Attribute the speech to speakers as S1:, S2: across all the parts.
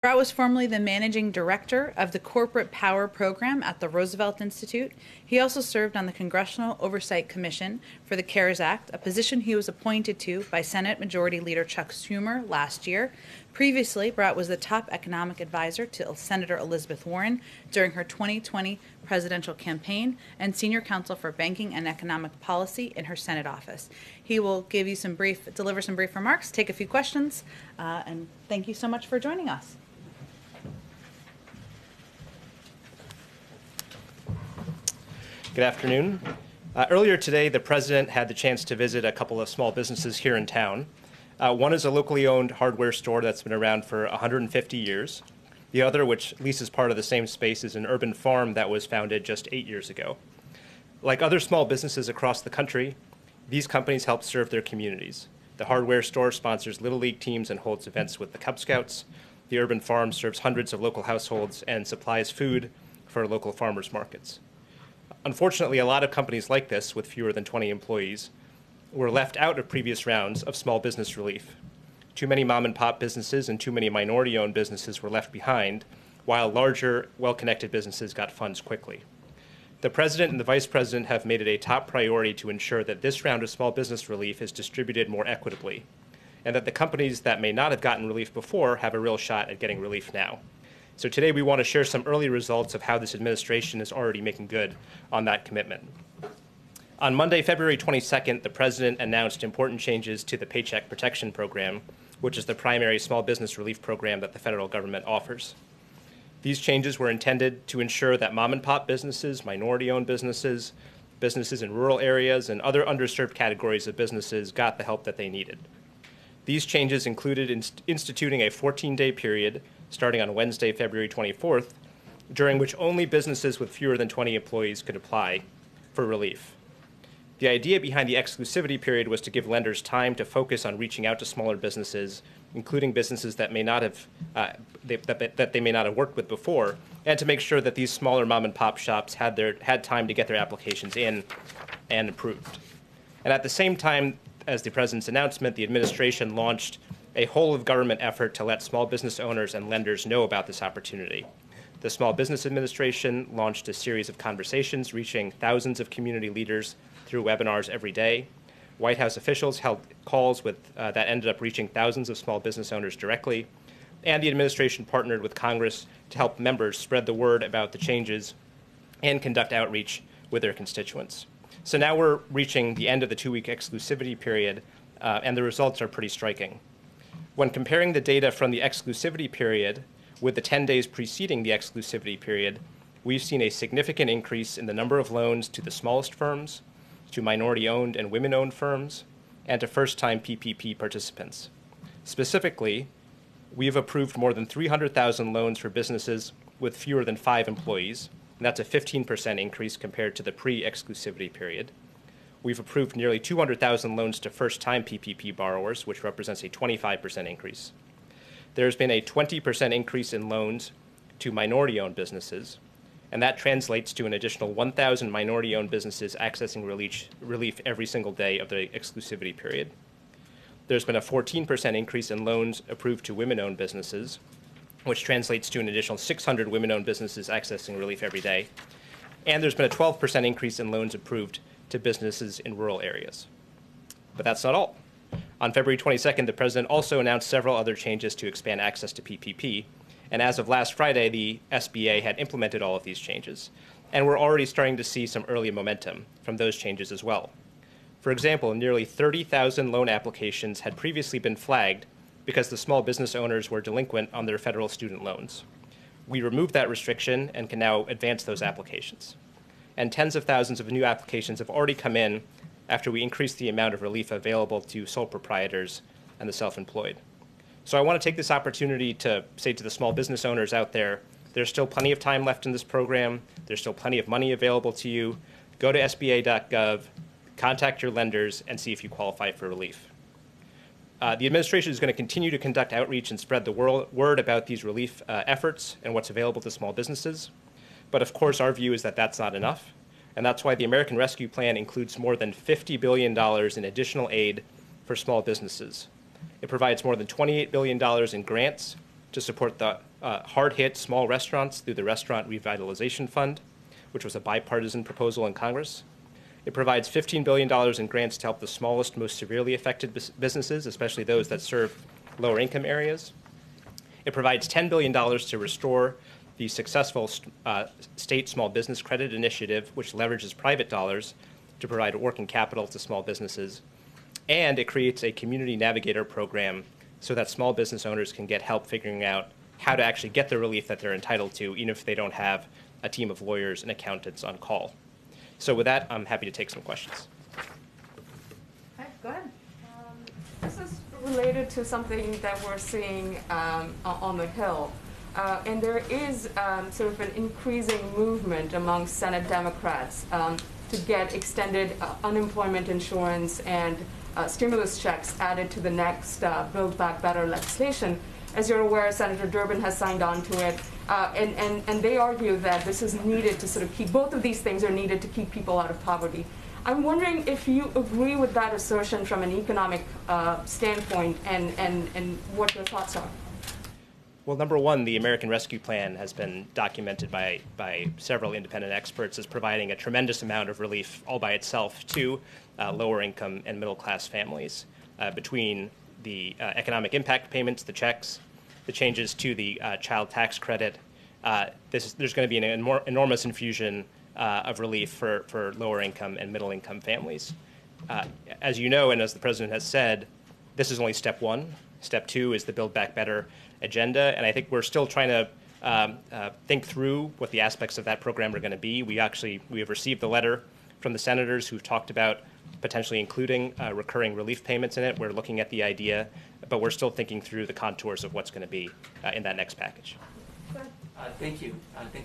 S1: Brat was formerly the managing director of the Corporate Power Program at the Roosevelt Institute. He also served on the Congressional Oversight Commission for the CARES Act, a position he was appointed to by Senate Majority Leader Chuck Schumer last year. Previously, Brat was the top economic advisor to Senator Elizabeth Warren during her 2020 presidential campaign and senior counsel for banking and economic policy in her Senate office. He will deliver some brief remarks, take a few questions, and thank you so much for joining us.
S2: Good afternoon. Earlier today, the president had the chance to visit a couple of small businesses here in town. One is a locally owned hardware store that's been around for 150 years. The other, which leases part of the same space, is an urban farm that was founded just 8 years ago. Like other small businesses across the country, these companies help serve their communities. The hardware store sponsors Little League teams and holds events with the Cub Scouts. The urban farm serves hundreds of local households and supplies food for local farmers markets. Unfortunately, a lot of companies like this, with fewer than 20 employees, were left out of previous rounds of small business relief. Too many mom-and-pop businesses and too many minority-owned businesses were left behind, while larger, well-connected businesses got funds quickly. The president and the vice president have made it a top priority to ensure that this round of small business relief is distributed more equitably, and that the companies that may not have gotten relief before have a real shot at getting relief now. So today we want to share some early results of how this administration is already making good on that commitment. On Monday, February 22nd, the president announced important changes to the Paycheck Protection Program, which is the primary small business relief program that the federal government offers. These changes were intended to ensure that mom-and-pop businesses, minority-owned businesses, businesses in rural areas, and other underserved categories of businesses got the help that they needed. These changes included instituting a 14-day period starting on Wednesday, February 24th, during which only businesses with fewer than 20 employees could apply for relief. The idea behind the exclusivity period was to give lenders time to focus on reaching out to smaller businesses, including businesses that may not have that they may not have worked with before, and to make sure that these smaller mom-and-pop shops had time to get their applications in and approved. And at the same time as the president's announcement, the administration launched a whole-of-government effort to let small business owners and lenders know about this opportunity. The Small Business Administration launched a series of conversations reaching thousands of community leaders through webinars every day. White House officials held calls that ended up reaching thousands of small business owners directly, and the administration partnered with Congress to help members spread the word about the changes and conduct outreach with their constituents. So now we're reaching the end of the 2-week exclusivity period, and the results are pretty striking. When comparing the data from the exclusivity period with the 10 days preceding the exclusivity period, we've seen a significant increase in the number of loans to the smallest firms, to minority-owned and women-owned firms, and to first-time PPP participants. Specifically, we've approved more than 300,000 loans for businesses with fewer than 5 employees, and that's a 15% increase compared to the pre-exclusivity period. We've approved nearly 200,000 loans to first-time PPP borrowers, which represents a 25% increase. There's been a 20% increase in loans to minority-owned businesses, and that translates to an additional 1,000 minority-owned businesses accessing relief every single day of the exclusivity period. There's been a 14% increase in loans approved to women-owned businesses, which translates to an additional 600 women-owned businesses accessing relief every day. And there's been a 12% increase in loans approved to businesses in rural areas. But that's not all. On February 22nd, the president also announced several other changes to expand access to PPP. And as of last Friday, the SBA had implemented all of these changes. And we're already starting to see some early momentum from those changes as well. For example, nearly 30,000 loan applications had previously been flagged because the small business owners were delinquent on their federal student loans. We removed that restriction and can now advance those applications. And tens of thousands of new applications have already come in after we increased the amount of relief available to sole proprietors and the self-employed. So I want to take this opportunity to say to the small business owners out there, there's still plenty of time left in this program. There's still plenty of money available to you. Go to sba.gov, contact your lenders, and see if you qualify for relief. The administration is going to continue to conduct outreach and spread the word about these relief efforts and what's available to small businesses. But of course, our view is that that's not enough. And that's why the American Rescue Plan includes more than $50 billion in additional aid for small businesses. It provides more than $28 billion in grants to support the hard-hit small restaurants through the Restaurant Revitalization Fund, which was a bipartisan proposal in Congress. It provides $15 billion in grants to help the smallest, most severely affected businesses, especially those that serve lower income areas. It provides $10 billion to restore the successful state small business credit initiative, which leverages private dollars to provide working capital to small businesses. And it creates a community navigator program so that small business owners can get help figuring out how to actually get the relief that they're entitled to, even if they don't have a team of lawyers and accountants on call. So with that, I'm happy to take some questions.
S1: Okay, go ahead.
S3: This is related to something that we're seeing on the Hill. And there is sort of an increasing movement among Senate Democrats to get extended unemployment insurance and stimulus checks added to the next Build Back Better legislation. As you're aware, Senator Durbin has signed on to it. And they argue that this is needed to sort of keep, both of these things are needed to keep people out of poverty. I'm wondering if you agree with that assertion from an economic standpoint and what your thoughts are.
S2: Well, number one, the American Rescue Plan has been documented by several independent experts as providing a tremendous amount of relief all by itself to lower income and middle class families. Between the economic impact payments, the checks, the changes to the child tax credit, there's going to be an enormous infusion of relief for lower income and middle income families. As you know, and as the President has said, this is only step one. Step two is the Build Back Better agenda, and I think we're still trying to think through what the aspects of that program are going to be. We have received the letter from the senators who've talked about potentially including recurring relief payments in it. We're looking at the idea, but we're still thinking through the contours of what's going to be in that next package.
S4: Thank you.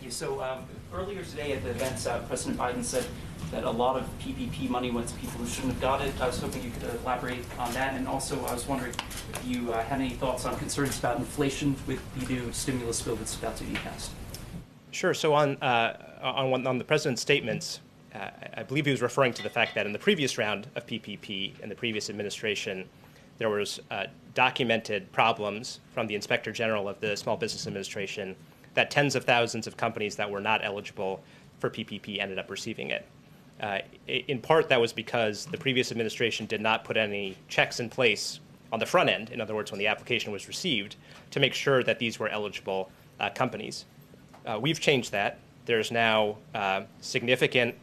S4: So earlier today at the events, President Biden said that a lot of PPP money went to people who shouldn't have got it. I was hoping you could elaborate on that. And also, I was wondering if you had any thoughts on concerns about inflation with the new stimulus bill that's about to be passed.
S2: Sure. So on the President's statements, I believe he was referring to the fact that in the previous round of PPP in the previous administration, there was documented problems from the Inspector General of the Small Business Administration that tens of thousands of companies that were not eligible for PPP ended up receiving it. In part, that was because the previous administration did not put any checks in place on the front end, in other words, when the application was received, to make sure that these were eligible companies. We've changed that. There's now significant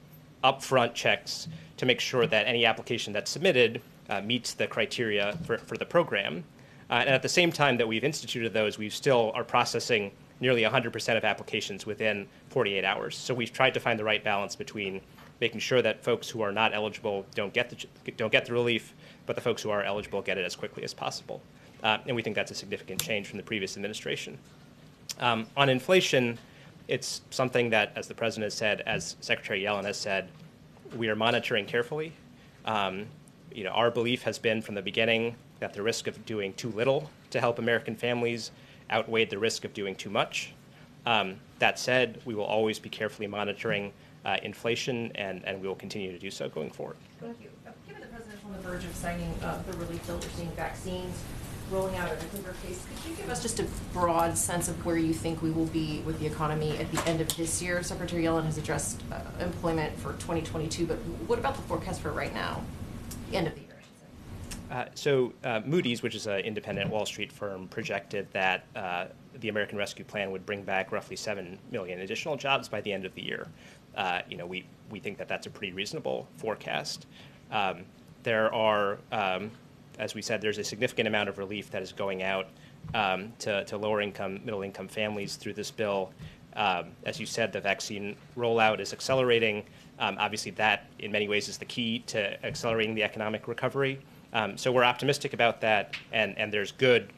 S2: upfront checks to make sure that any application that's submitted meets the criteria for the program. And at the same time that we've instituted those, we still are processing nearly 100% of applications within 48 hours. So we've tried to find the right balance between making sure that folks who are not eligible don't get the relief, but the folks who are eligible get it as quickly as possible. And we think that's a significant change from the previous administration. On inflation, it's something that, as the President has said, as Secretary Yellen has said, we are monitoring carefully. Our belief has been from the beginning that the risk of doing too little to help American families outweighed the risk of doing too much. That said, we will always be carefully monitoring inflation, and we will continue to do so going forward.
S5: Thank you. Given the President's on the verge of signing the relief bill, we're seeing vaccines rolling out at a quicker pace. Could you give us just a broad sense of where you think we will be with the economy at the end of this year? Secretary Yellen has addressed employment for 2022, but what about the forecast for right now, the end of the year?
S2: So Moody's, which is an independent Wall Street firm, projected that the American Rescue Plan would bring back roughly 7 million additional jobs by the end of the year. We think that that's a pretty reasonable forecast. There are, as we said, there's a significant amount of relief that is going out to lower income, middle income families through this bill. As you said, the vaccine rollout is accelerating. Obviously, that in many ways is the key to accelerating the economic recovery. So we're optimistic about that, and there's good,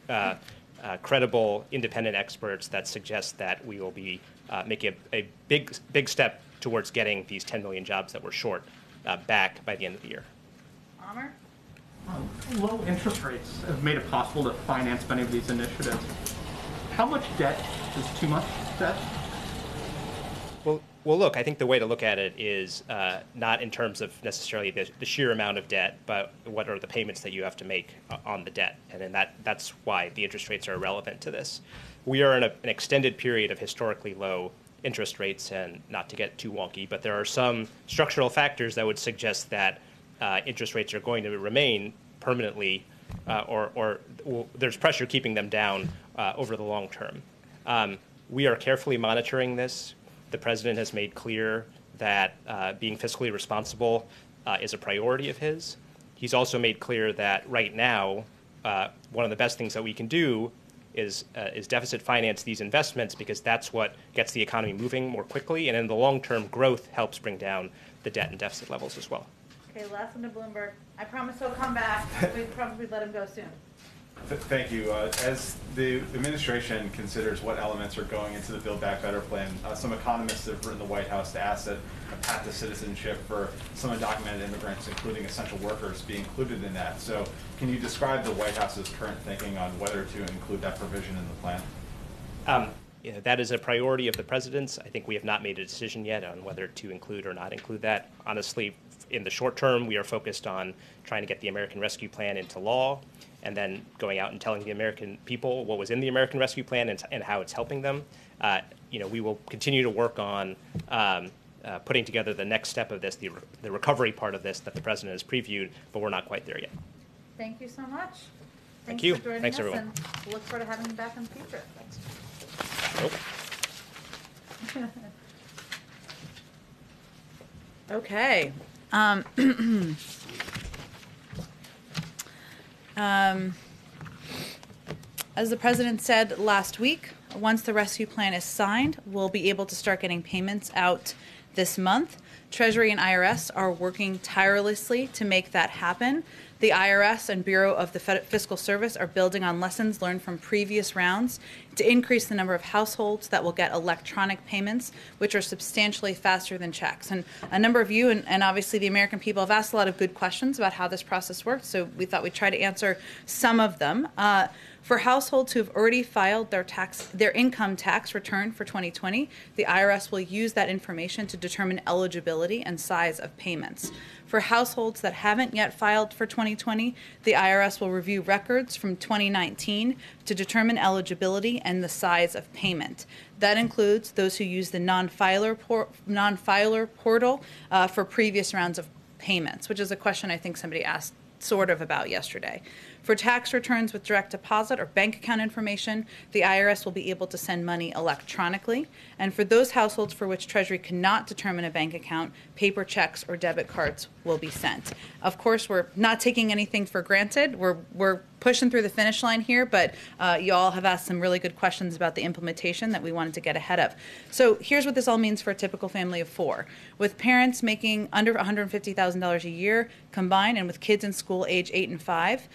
S2: credible, independent experts that suggest that we will be making a big step towards getting these 10 million jobs that were short back by the end of the year.
S1: Amr?
S6: Low interest rates have made it possible to finance many of these initiatives. How much debt is too much debt?
S2: Well, look, I think the way to look at it is not in terms of necessarily the sheer amount of debt, but what are the payments that you have to make on the debt. And then that's why the interest rates are relevant to this. we are in an extended period of historically low interest rates, and not to get too wonky, but there are some structural factors that would suggest that interest rates are going to remain permanently, or there's pressure keeping them down over the long term. We are carefully monitoring this. The president has made clear that being fiscally responsible is a priority of his. He's also made clear that right now, one of the best things that we can do is deficit finance these investments, because that's what gets the economy moving more quickly, and in the long term, growth helps bring down the debt and deficit levels as well.
S1: Okay, last one to Bloomberg. I promise he'll come back. We'd probably let him go soon.
S7: Thank you. As the administration considers what elements are going into the Build Back Better plan, some economists have written the White House to ask that a path to citizenship for some undocumented immigrants, including essential workers, be included in that. So can you describe the White House's current thinking on whether to include that provision in the plan?
S2: That is a priority of the president's. I think we have not made a decision yet on whether to include or not include that. Honestly, in the short term, we are focused on trying to get the American Rescue Plan into law, and then going out and telling the American people what was in the American Rescue Plan and how it's helping them. We will continue to work on putting together the next step of this, the recovery part of this that the president has previewed, but we're not quite there yet.
S1: Thank you so much.
S2: Thank you.
S1: For joining
S2: Thanks,
S1: us,
S2: everyone.
S1: and we'll look forward to having you back in the future.
S2: Nope.
S1: Okay. As the president said last week, once the rescue plan is signed, we'll be able to start getting payments out this month. Treasury and IRS are working tirelessly to make that happen. The IRS and Bureau of the Fiscal Service are building on lessons learned from previous rounds to increase the number of households that will get electronic payments, which are substantially faster than checks. And a number of you, and obviously the American people, have asked a lot of good questions about how this process works, so we thought we'd try to answer some of them. For households who have already filed their income tax return for 2020, the IRS will use that information to determine eligibility and size of payments. For households that haven't yet filed for 2020, the IRS will review records from 2019 to determine eligibility and the size of payment. That includes those who use the non-filer portal for previous rounds of payments, which is a question I think somebody asked sort of about yesterday. For tax returns with direct deposit or bank account information, the IRS will be able to send money electronically. And for those households for which Treasury cannot determine a bank account, paper checks or debit cards will be sent. Of course, we're not taking anything for granted. We're pushing through the finish line here, but you all have asked some really good questions about the implementation that we wanted to get ahead of. So here's what this all means for a typical family of four. With parents making under $150,000 a year combined, and with kids in school age 8 and 5,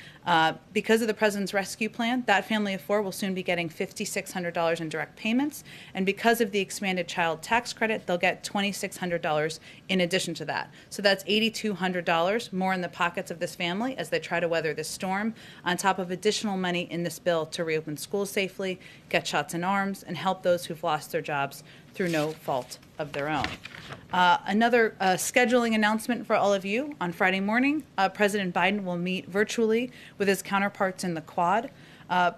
S1: because of the President's Rescue Plan, that family of four will soon be getting $5,600 in direct payments. And because of the expanded child tax credit, they'll get $2,600 in addition to that. So that's $8,200 more in the pockets of this family as they try to weather this storm, on top of additional money in this bill to reopen schools safely, get shots in arms, and help those who've lost their jobs through no fault of their own. Another scheduling announcement for all of you. On Friday morning, President Biden will meet virtually with his counterparts in the Quad.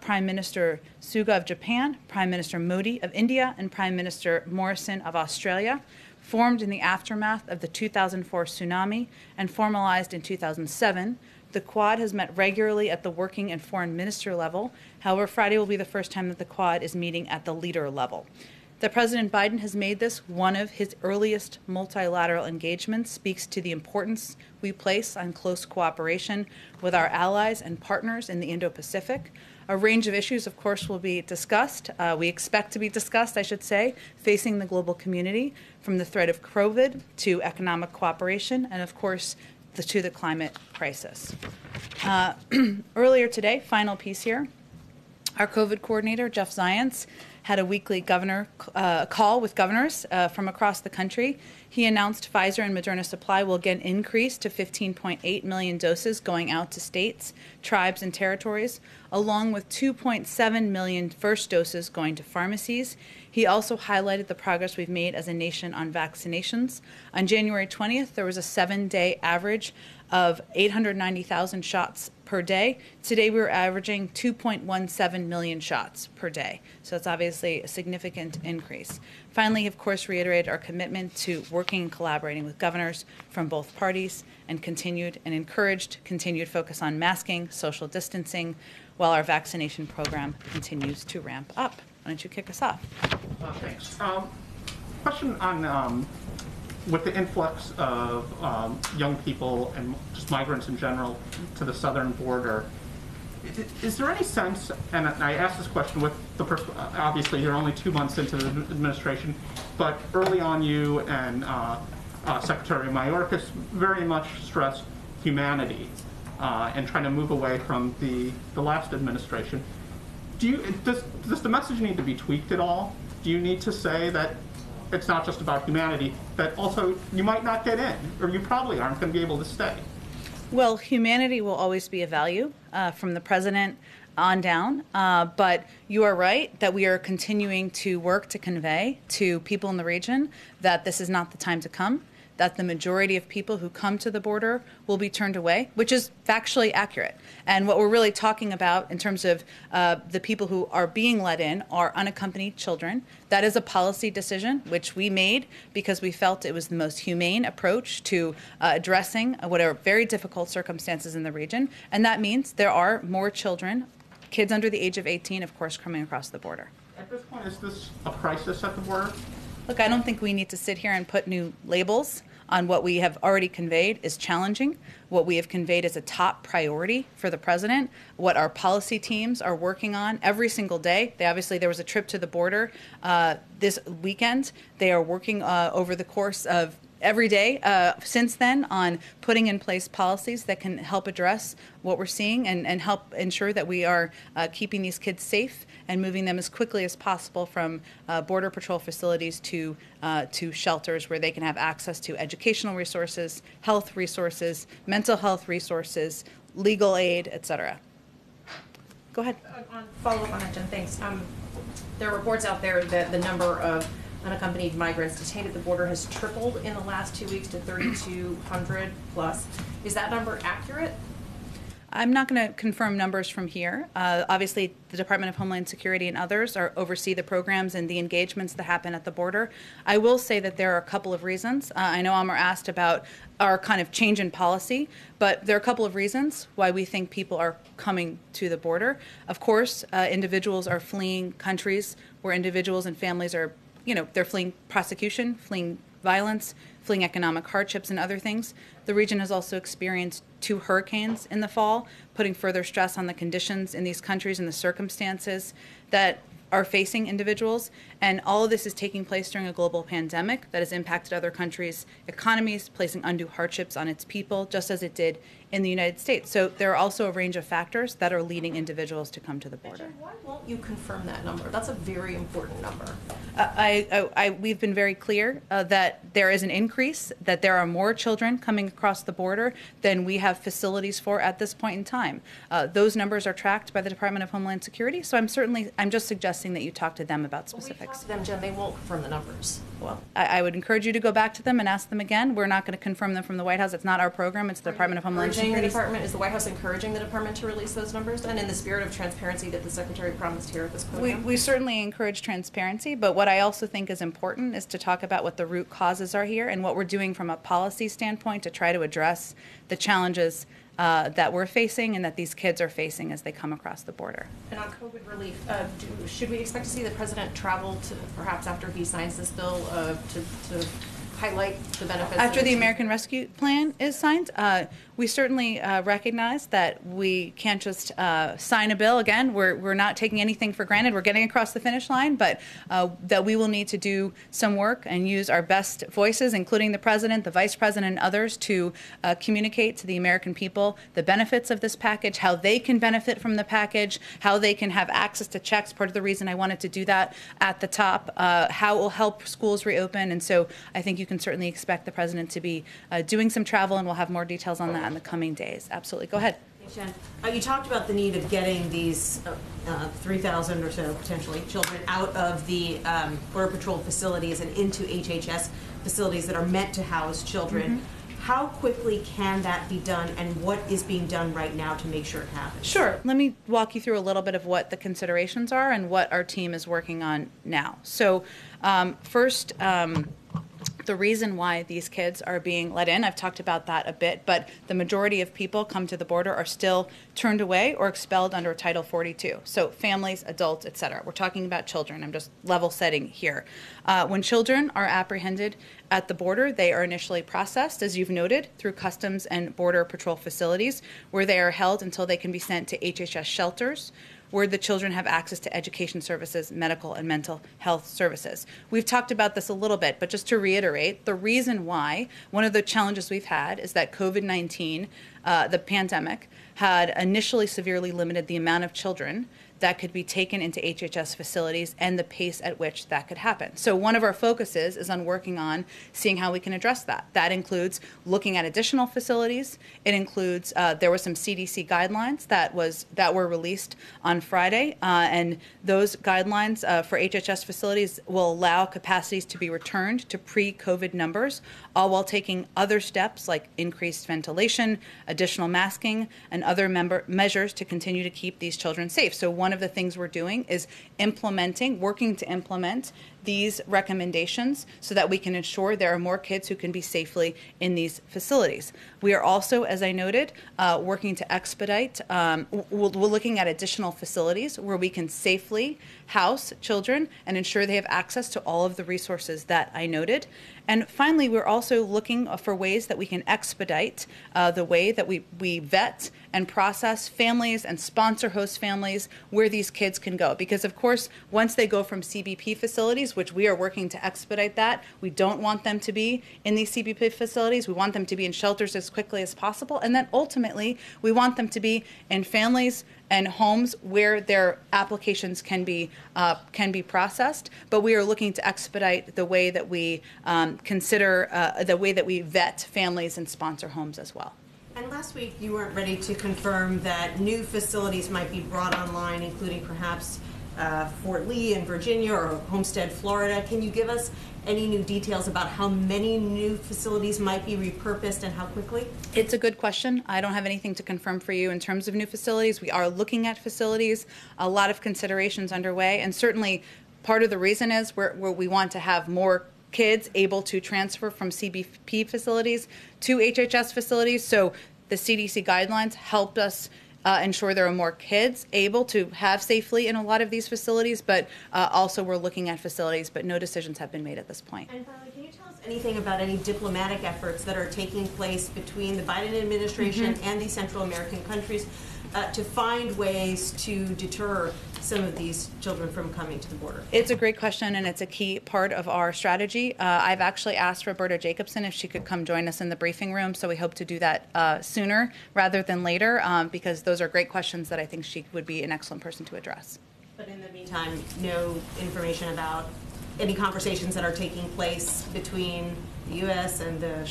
S1: Prime Minister Suga of Japan, Prime Minister Modi of India, and Prime Minister Morrison of Australia. Formed in the aftermath of the 2004 tsunami and formalized in 2007, the Quad has met regularly at the working and foreign minister level. However, Friday will be the first time that the Quad is meeting at the leader level. That President Biden has made this one of his earliest multilateral engagements speaks to the importance we place on close cooperation with our allies and partners in the Indo-Pacific. A range of issues, of course, will be discussed. We expect to be discussed, I should say, facing the global community, from the threat of COVID to economic cooperation, and of course, to the climate crisis. Earlier today, final piece here, our COVID coordinator, Jeff Zients, had a weekly call with governors from across the country. He announced Pfizer and Moderna supply will again increase to 15.8 million doses going out to states, tribes, and territories, along with 2.7 million first doses going to pharmacies. He also highlighted the progress we've made as a nation on vaccinations. On January 20th, there was a 7-day average of 890,000 shots per day. Today we were averaging 2.17 million shots per day. So it's obviously a significant increase. Finally, of course, reiterated our commitment to working and collaborating with governors from both parties and encouraged continued focus on masking, social distancing, while our vaccination program continues to ramp up. Why don't you kick us off?
S6: Thanks. Question on with the influx of young people and just migrants in general to the southern border, is there any sense, and I asked this question with the obviously you're only 2 months into the administration, but early on you and Secretary Mayorkas very much stressed humanity and trying to move away from the last administration. Does the message need to be tweaked at all? Do you need to say that it's not just about humanity, that also you might not get in, or you probably aren't going to be able to stay?
S1: Well, humanity will always be a value from the president on down, but you are right that we are continuing to work to convey to people in the region that this is not the time to come, that the majority of people who come to the border will be turned away, which is factually accurate. And what we're really talking about in terms of the people who are being let in are unaccompanied children. That is a policy decision which we made because we felt it was the most humane approach to addressing what are very difficult circumstances in the region. And that means there are more children, kids under the age of 18, of course, coming across the border.
S6: At this point, is this a crisis at the border?
S1: Look, I don't think we need to sit here and put new labels on what we have already conveyed is challenging. What we have conveyed is a top priority for the president, what our policy teams are working on every single day. There was a trip to the border this weekend. They are working over the course of every day since then on putting in place policies that can help address what we're seeing and help ensure that we are keeping these kids safe and moving them as quickly as possible from Border Patrol facilities to shelters where they can have access to educational resources, health resources, mental health resources, legal aid, etc. Go ahead.
S5: Follow up on that, Jen, thanks. There are reports out there that the number of unaccompanied migrants detained at the border has tripled in the last 2 weeks to 3,200 plus. Is that number accurate?
S1: I'm not going to confirm numbers from here. Obviously, the Department of Homeland Security and others oversee the programs and the engagements that happen at the border. I will say that there are a couple of reasons. I know Amr asked about our kind of change in policy, but there are a couple of reasons why we think people are coming to the border. Of course, individuals are fleeing countries where individuals and families are, they're fleeing prosecution, fleeing violence, fleeing economic hardships and other things. The region has also experienced 2 hurricanes in the fall, putting further stress on the conditions in these countries and the circumstances that are facing individuals. And all of this is taking place during a global pandemic that has impacted other countries' economies, placing undue hardships on its people, just as it did in the United States. So there are also a range of factors that are leading individuals to come to the border.
S5: Jen, why won't you confirm that number? That's a very important number.
S1: We've been very clear that there is an increase, that there are more children coming across the border than we have facilities for at this point in time. Those numbers are tracked by the Department of Homeland Security, so I'm just suggesting that you talk to them about specifics.
S5: We talked to them, Jen, they won't confirm the numbers.
S1: Well, I would encourage you to go back to them and ask them again. We're not going to confirm them from the White House. It's not our program. It's the Department of Homeland Security.
S5: Is the White House encouraging the department to release those numbers, and in the spirit of transparency that the Secretary promised here at this program?
S1: We certainly encourage transparency, but what I also think is important is to talk about what the root causes are here and what we're doing from a policy standpoint to try to address the challenges that we're facing and that these kids are facing as they come across the border.
S5: And on COVID relief, should we expect to see the president travel to, perhaps after he signs this bill, to highlight the benefits?
S1: After the American Rescue Plan is signed, we certainly recognize that we can't just sign a bill. Again, we're not taking anything for granted. We're getting across the finish line, but that we will need to do some work and use our best voices, including the president, the vice president, and others, to communicate to the American people the benefits of this package, how they can benefit from the package, how they can have access to checks. Part of the reason I wanted to do that at the top, how it will help schools reopen. And so I think you can certainly expect the president to be doing some travel, and we'll have more details on that in the coming days. Absolutely. Go ahead.
S8: Jen, you talked about the need of getting these 3,000 or so potentially children out of the Border Patrol facilities and into HHS facilities that are meant to house children. How quickly can that be done, and what is being done right now to make sure it happens?
S1: Sure. Let me walk you through a little bit of what the considerations are and what our team is working on now. So first, the reason why these kids are being let in, I've talked about that a bit, but the majority of people come to the border are still turned away or expelled under Title 42. So families, adults, et cetera. We're talking about children. I'm just level setting here. When children are apprehended at the border, they are initially processed, as you've noted, through Customs and Border Patrol facilities, where they are held until they can be sent to HHS shelters, where the children have access to education services, medical and mental health services. We've talked about this a little bit, but just to reiterate, the reason why, one of the challenges we've had is that COVID-19, the pandemic, had initially severely limited the amount of children that could be taken into HHS facilities and the pace at which that could happen. So one of our focuses is on working on seeing how we can address that. That includes looking at additional facilities. It includes, there were some CDC guidelines that were released on Friday, and those guidelines for HHS facilities will allow capacities to be returned to pre-COVID numbers, all while taking other steps like increased ventilation, additional masking, and other measures to continue to keep these children safe. So one of the things we're doing is working to implement these recommendations so that we can ensure there are more kids who can be safely in these facilities. We are also, as I noted, working to expedite. We're looking at additional facilities where we can safely house children and ensure they have access to all of the resources that I noted. And finally, we're also looking for ways that we can expedite the way that we vet and process families and sponsor host families where these kids can go. Because, of course, once they go from CBP facilities, which we are working to expedite that, we don't want them to be in these CBP facilities. We want them to be in shelters as quickly as possible. And then ultimately, we want them to be in families and homes where their applications can be processed. But we are looking to expedite the way that we the way that we vet families and sponsor homes as well.
S8: And last week, you weren't ready to confirm that new facilities might be brought online, including perhaps Fort Lee in Virginia or Homestead, Florida. Can you give us any new details about how many new facilities might be repurposed and how quickly?
S1: It's a good question. I don't have anything to confirm for you in terms of new facilities. We are looking at facilities, a lot of considerations underway, and certainly part of the reason is where we want to have more kids able to transfer from CBP facilities to HHS facilities. So the CDC guidelines helped us ensure there are more kids able to have safely in a lot of these facilities, but also we're looking at facilities, but no decisions have been made at this point.
S8: And finally, can you tell us anything about any diplomatic efforts that are taking place between the Biden administration and these Central American countries to find ways to deter some of these children from coming to the border?
S1: It's a great question, and it's a key part of our strategy. I've actually asked Roberta Jacobson if she could come join us in the briefing room, so we hope to do that sooner rather than later, because those are great questions that I think she would be an excellent person to address.
S8: But in the meantime, no information about any conversations that are taking place between the U.S. and the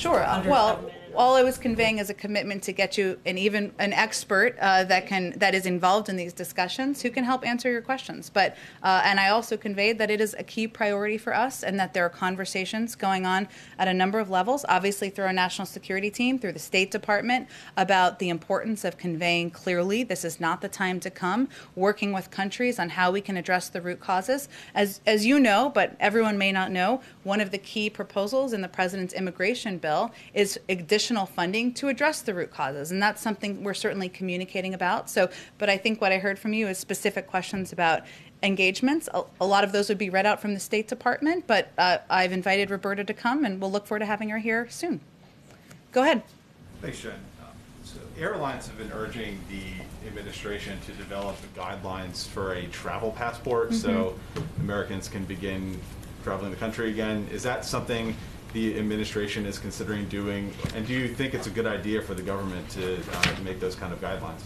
S1: Well, all I was conveying is a commitment to get you an expert that is involved in these discussions who can help answer your questions. But and I also conveyed that it is a key priority for us and that there are conversations going on at a number of levels, obviously through our national security team, through the State Department, about the importance of conveying clearly this is not the time to come, working with countries on how we can address the root causes. As you know, but everyone may not know, one of the key proposals in the President's immigration bill is additional funding to address the root causes, and that's something we're certainly communicating about. But I think what I heard from you is specific questions about engagements. A lot of those would be read out from the State Department, but I've invited Roberta to come, and we'll look forward to having her here soon. Go ahead.
S7: Thanks, Jen. So airlines have been urging the administration to develop guidelines for a travel passport so Americans can begin traveling the country again. Is that something the administration is considering doing, and do you think it's a good idea for the government to make those kind of guidelines?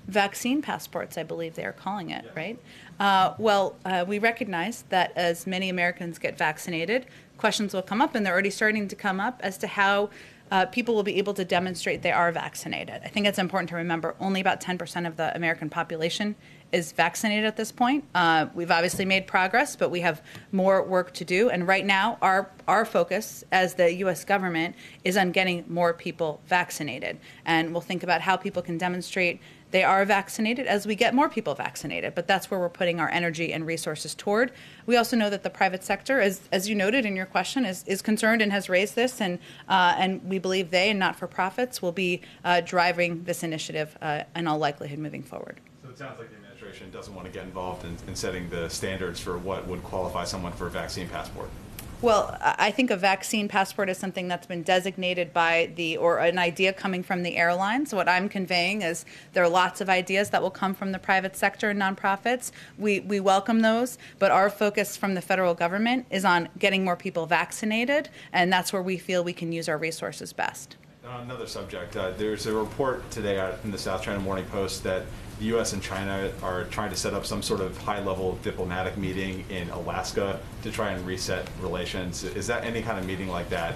S1: Vaccine passports, I believe they are calling it, right? We recognize that as many Americans get vaccinated, questions will come up, and they're already starting to come up as to how people will be able to demonstrate they are vaccinated. I think it's important to remember only about 10% of the American population is vaccinated at this point. We've obviously made progress, but we have more work to do. And right now, our focus as the U.S. government is on getting more people vaccinated. And we'll think about how people can demonstrate they are vaccinated as we get more people vaccinated. But that's where we're putting our energy and resources toward. We also know that the private sector, as you noted in your question, is concerned and has raised this. And we believe they and not-for-profits will be driving this initiative in all likelihood moving forward.
S7: So it sounds like the administration doesn't want to get involved in setting the standards for what would qualify someone for a vaccine passport.
S1: Well, I think a vaccine passport is something that's been designated by or an idea coming from the airlines. What I'm conveying is there are lots of ideas that will come from the private sector and nonprofits. We welcome those, but our focus from the federal government is on getting more people vaccinated, and that's where we feel we can use our resources best.
S7: On another subject, there's a report today out in the South China Morning Post that the U.S. and China are trying to set up some sort of high-level diplomatic meeting in Alaska to try and reset relations. Is that any kind of meeting like that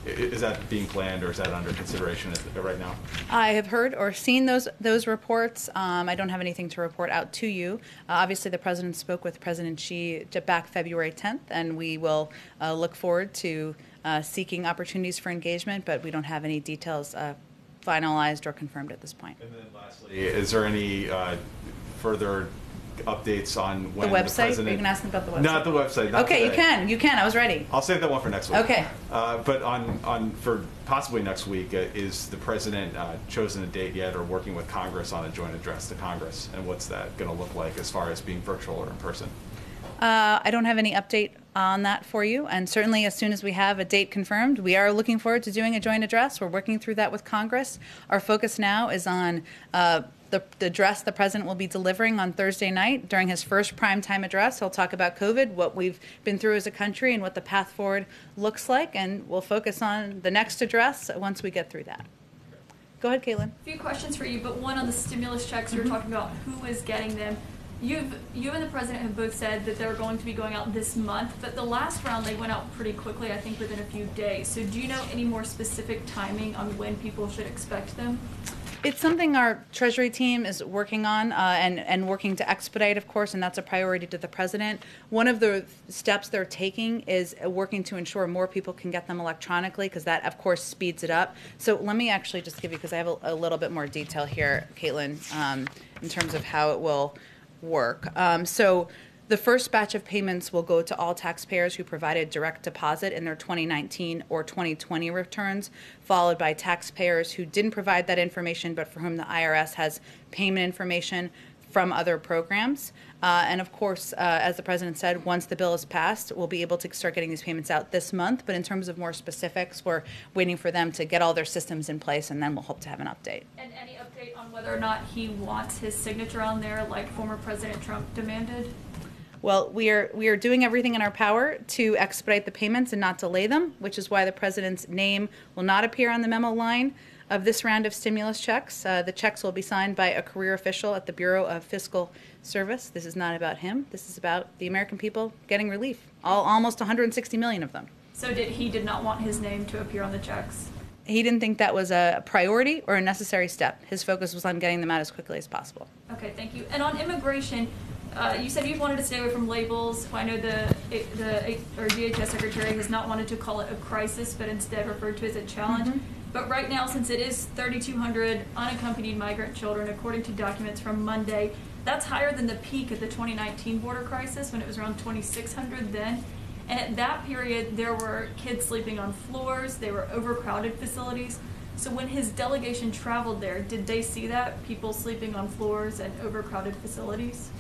S7: is that being planned or is that under consideration right now?
S1: I have heard or seen those reports. I don't have anything to report out to you. Obviously, the President spoke with President Xi back February 10th, and we will look forward to seeking opportunities for engagement, but we don't have any details finalized or confirmed at this point.
S7: And then lastly, is there any further updates on when
S1: the website?
S7: The president...
S1: Are you going to ask me about the website?
S7: Not the website. Not
S1: okay,
S7: today.
S1: You can. I was ready.
S7: I'll save that one for next week.
S1: Okay.
S7: But for possibly next week, is the president chosen a date yet or working with Congress on a joint address to Congress? And what's that going to look like as far as being virtual or in person?
S1: I don't have any update on that for you, and certainly as soon as we have a date confirmed, we are looking forward to doing a joint address. We're working through that with Congress. Our focus now is on the address the president will be delivering on Thursday night during his first primetime address. He'll talk about COVID, what we've been through as a country, and what the path forward looks like, and we'll focus on the next address once we get through that. Go ahead, Caitlin.
S9: A few questions for you, but one on the stimulus checks. You were talking about who is getting them. You and the president have both said that they're going to be going out this month, but the last round they went out pretty quickly, I think within a few days. So do you know any more specific timing on when people should expect them?
S1: It's something our Treasury team is working on and working to expedite, of course, and that's a priority to the president. One of the steps they're taking is working to ensure more people can get them electronically, because that, of course, speeds it up. So let me actually just give you, because I have a little bit more detail here, Caitlin, in terms of how it will work. So the first batch of payments will go to all taxpayers who provided direct deposit in their 2019 or 2020 returns, followed by taxpayers who didn't provide that information but for whom the IRS has payment information from other programs. And of course, as the president said, once the bill is passed, we'll be able to start getting these payments out this month. But in terms of more specifics, we're waiting for them to get all their systems in place, and then we'll hope to have an update.
S9: And any update on whether or not he wants his signature on there like former President Trump demanded?
S1: Well, we are doing everything in our power to expedite the payments and not delay them, which is why the president's name will not appear on the memo line of this round of stimulus checks. The checks will be signed by a career official at the Bureau of Fiscal Service. This is not about him. This is about the American people getting relief, almost 160 million of them.
S9: So he did not want his name to appear on the checks?
S1: He didn't think that was a priority or a necessary step. His focus was on getting them out as quickly as possible.
S9: Okay, thank you. And on immigration, you said you wanted to stay away from labels. I know the DHS Secretary has not wanted to call it a crisis, but instead referred to it as a challenge. Mm-hmm. But right now, since it is 3,200 unaccompanied migrant children, according to documents from Monday, that's higher than the peak of the 2019 border crisis when it was around 2,600 then. And at that period, there were kids sleeping on floors. They were overcrowded facilities. So when his delegation traveled there, did they see that, people sleeping on floors and overcrowded facilities?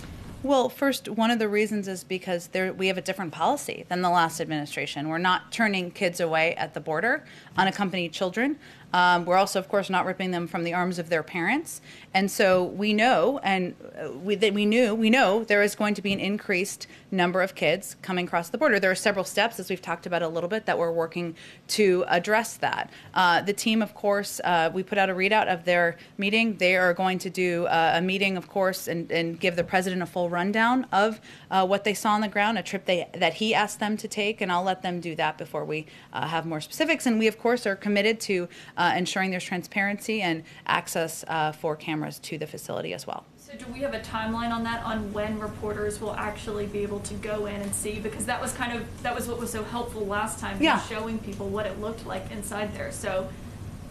S1: Well, first, one of the reasons is because we have a different policy than the last administration. We're not turning kids away at the border, unaccompanied children. We're also, of course, not ripping them from the arms of their parents. And so we know, and we know there is going to be an increased number of kids coming across the border. There are several steps, as we've talked about a little bit, that we're working to address that. The team, of course, we put out a readout of their meeting. They are going to do a meeting, of course, and give the president a full rundown of what they saw on the ground, a trip that he asked them to take, and I'll let them do that before we have more specifics. And we, of course, are committed to ensuring there's transparency and access for cameras to the facility as well.
S9: So So do we have a timeline on that, on when reporters will actually be able to go in and see? Because that was what was so helpful last time,
S1: Yeah.
S9: showing people what it looked like inside there. So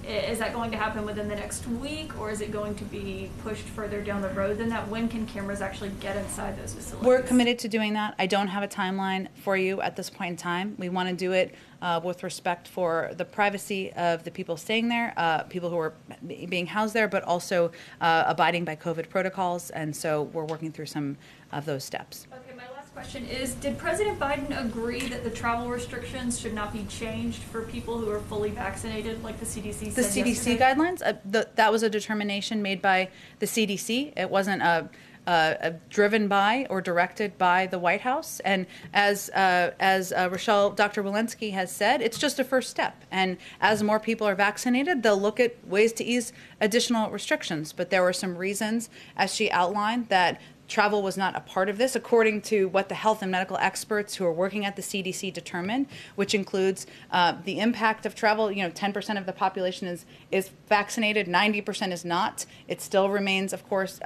S9: is that going to happen within the next week, or is it going to be pushed further down the road than that? When can cameras actually get inside those facilities?
S1: We're committed to doing that. I don't have a timeline for you at this point in time. We want to do it with respect for the privacy of the people staying there, people who are being housed there, but also abiding by COVID protocols. And so we're working through some of those steps.
S9: Okay, my last question is, did President Biden agree that the travel restrictions should not be changed for people who are fully vaccinated, like the CDC said
S1: The CDC
S9: yesterday?
S1: guidelines, that was a determination made by the CDC. It wasn't driven by or directed by the White House. And as Rochelle, Dr. Walensky has said, it's just a first step. And as more people are vaccinated, they'll look at ways to ease additional restrictions. But there were some reasons, as she outlined, that travel was not a part of this, according to what the health and medical experts who are working at the CDC determined, which includes the impact of travel. 10% of the population is vaccinated, 90% is not. It still remains, of course,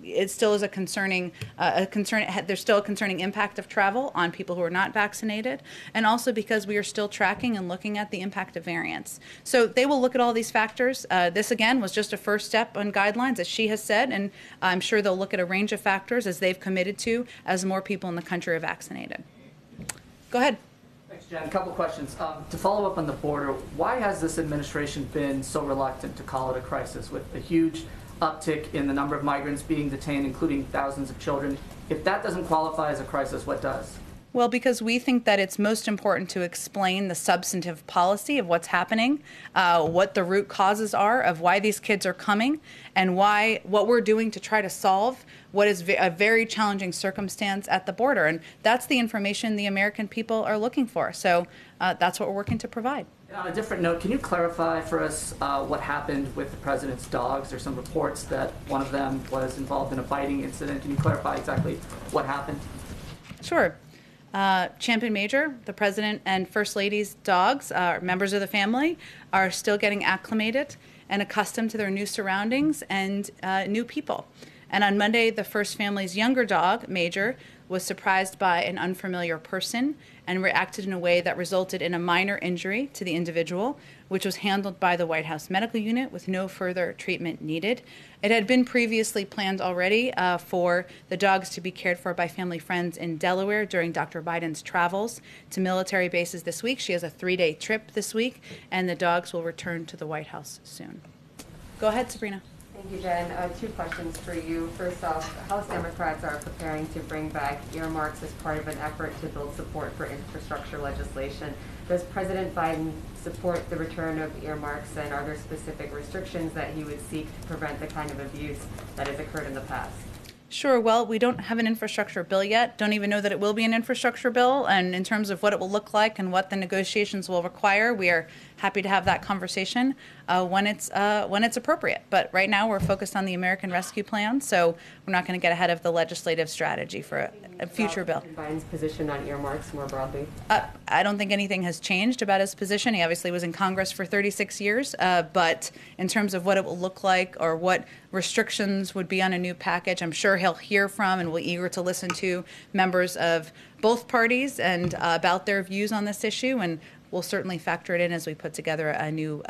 S1: it still is a concern. There's still a concerning impact of travel on people who are not vaccinated, and also because we are still tracking and looking at the impact of variants. So they will look at all these factors. This again was just a first step on guidelines, as she has said, and I'm sure they'll look at a range of factors as they've committed to as more people in the country are vaccinated. Go ahead.
S10: Thanks, Jen. A couple questions. To follow up on the border, why has this administration been so reluctant to call it a crisis with a huge uptick in the number of migrants being detained, including thousands of children? If that doesn't qualify as a crisis, what does?
S1: Well, because we think that it's most important to explain the substantive policy of what's happening, what the root causes are of why these kids are coming, and what we're doing to try to solve what is a very challenging circumstance at the border. And that's the information the American people are looking for. So that's what we're working to provide.
S10: On a different note, can you clarify for us what happened with the president's dogs? There's some reports that one of them was involved in a biting incident. Can you clarify exactly what happened?
S1: Sure. Champion Major, the president and first lady's dogs, members of the family, are still getting acclimated and accustomed to their new surroundings and new people. And on Monday, the first family's younger dog, Major, was surprised by an unfamiliar person and reacted in a way that resulted in a minor injury to the individual, which was handled by the White House Medical Unit with no further treatment needed. It had been previously planned already for the dogs to be cared for by family friends in Delaware during Dr. Biden's travels to military bases this week. She has a 3-day trip this week, and the dogs will return to the White House soon. Go ahead, Sabrina.
S11: Thank you, Jen. 2 questions for you. First off, House Democrats are preparing to bring back earmarks as part of an effort to build support for infrastructure legislation. Does President Biden support the return of earmarks, and are there specific restrictions that he would seek to prevent the kind of abuse that has occurred in the past?
S1: Sure. Well, we don't have an infrastructure bill yet. Don't even know that it will be an infrastructure bill. And in terms of what it will look like and what the negotiations will require, we are happy to have that conversation when it's appropriate. But right now, we're focused on the American Rescue Plan, so we're not going to get ahead of the legislative strategy for a future bill.
S11: Biden's position on earmarks more broadly?
S1: I don't think anything has changed about his position. He obviously was in Congress for 36 years, but in terms of what it will look like or what restrictions would be on a new package, I'm sure he'll hear from and will be eager to listen to members of both parties and about their views on this issue, and we'll certainly factor it in as we put together a new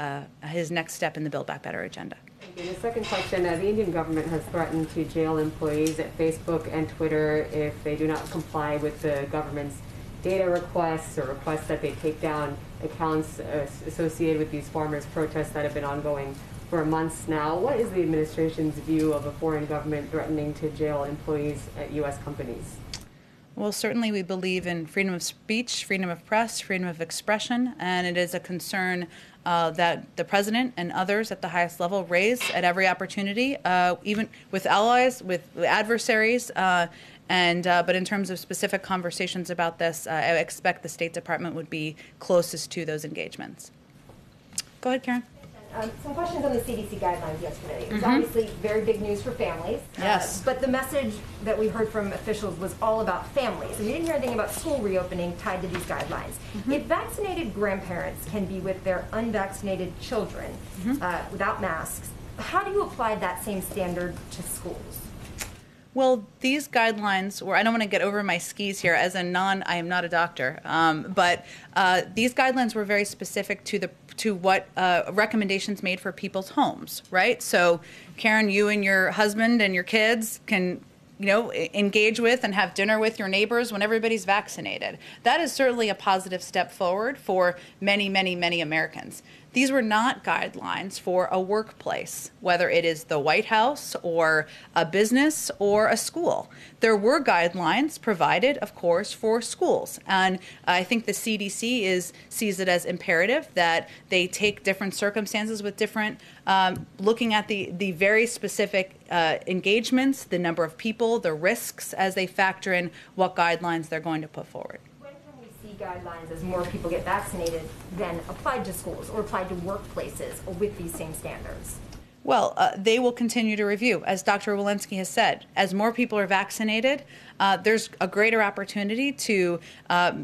S1: his next step in the Build Back Better agenda.
S11: Thank you. The second question, the Indian government has threatened to jail employees at Facebook and Twitter if they do not comply with the government's data requests or requests that they take down accounts associated with these farmers' protests that have been ongoing for months now. What is the administration's view of a foreign government threatening to jail employees at U.S. companies?
S1: Well, certainly we believe in freedom of speech, freedom of press, freedom of expression, and it is a concern that the president and others at the highest level raise at every opportunity, even with allies, with adversaries, but in terms of specific conversations about this, I expect the State Department would be closest to those engagements. Go ahead, Karen.
S12: Some questions on the CDC guidelines yesterday. It was obviously very big news for families.
S1: Yes.
S12: But the message that we heard from officials was all about families. And we didn't hear anything about school reopening tied to these guidelines. If vaccinated grandparents can be with their unvaccinated children without masks, how do you apply that same standard to schools?
S1: Well, these guidelines were, I don't want to get over my skis here as I am not a doctor, but these guidelines were very specific to what recommendations made for people's homes, right? So, Karen, you and your husband and your kids can engage with and have dinner with your neighbors when everybody's vaccinated. That is certainly a positive step forward for many, many, many Americans. These were not guidelines for a workplace, whether it is the White House or a business or a school. There were guidelines provided, of course, for schools. And I think the CDC sees it as imperative that they take different circumstances with different, looking at the very specific engagements, the number of people, the risks as they factor in what guidelines they're going to put forward.
S12: Guidelines as more people get vaccinated then applied to schools or applied to workplaces with these same standards?
S1: Well, they will continue to review. As Dr. Walensky has said, as more people are vaccinated, there's a greater opportunity to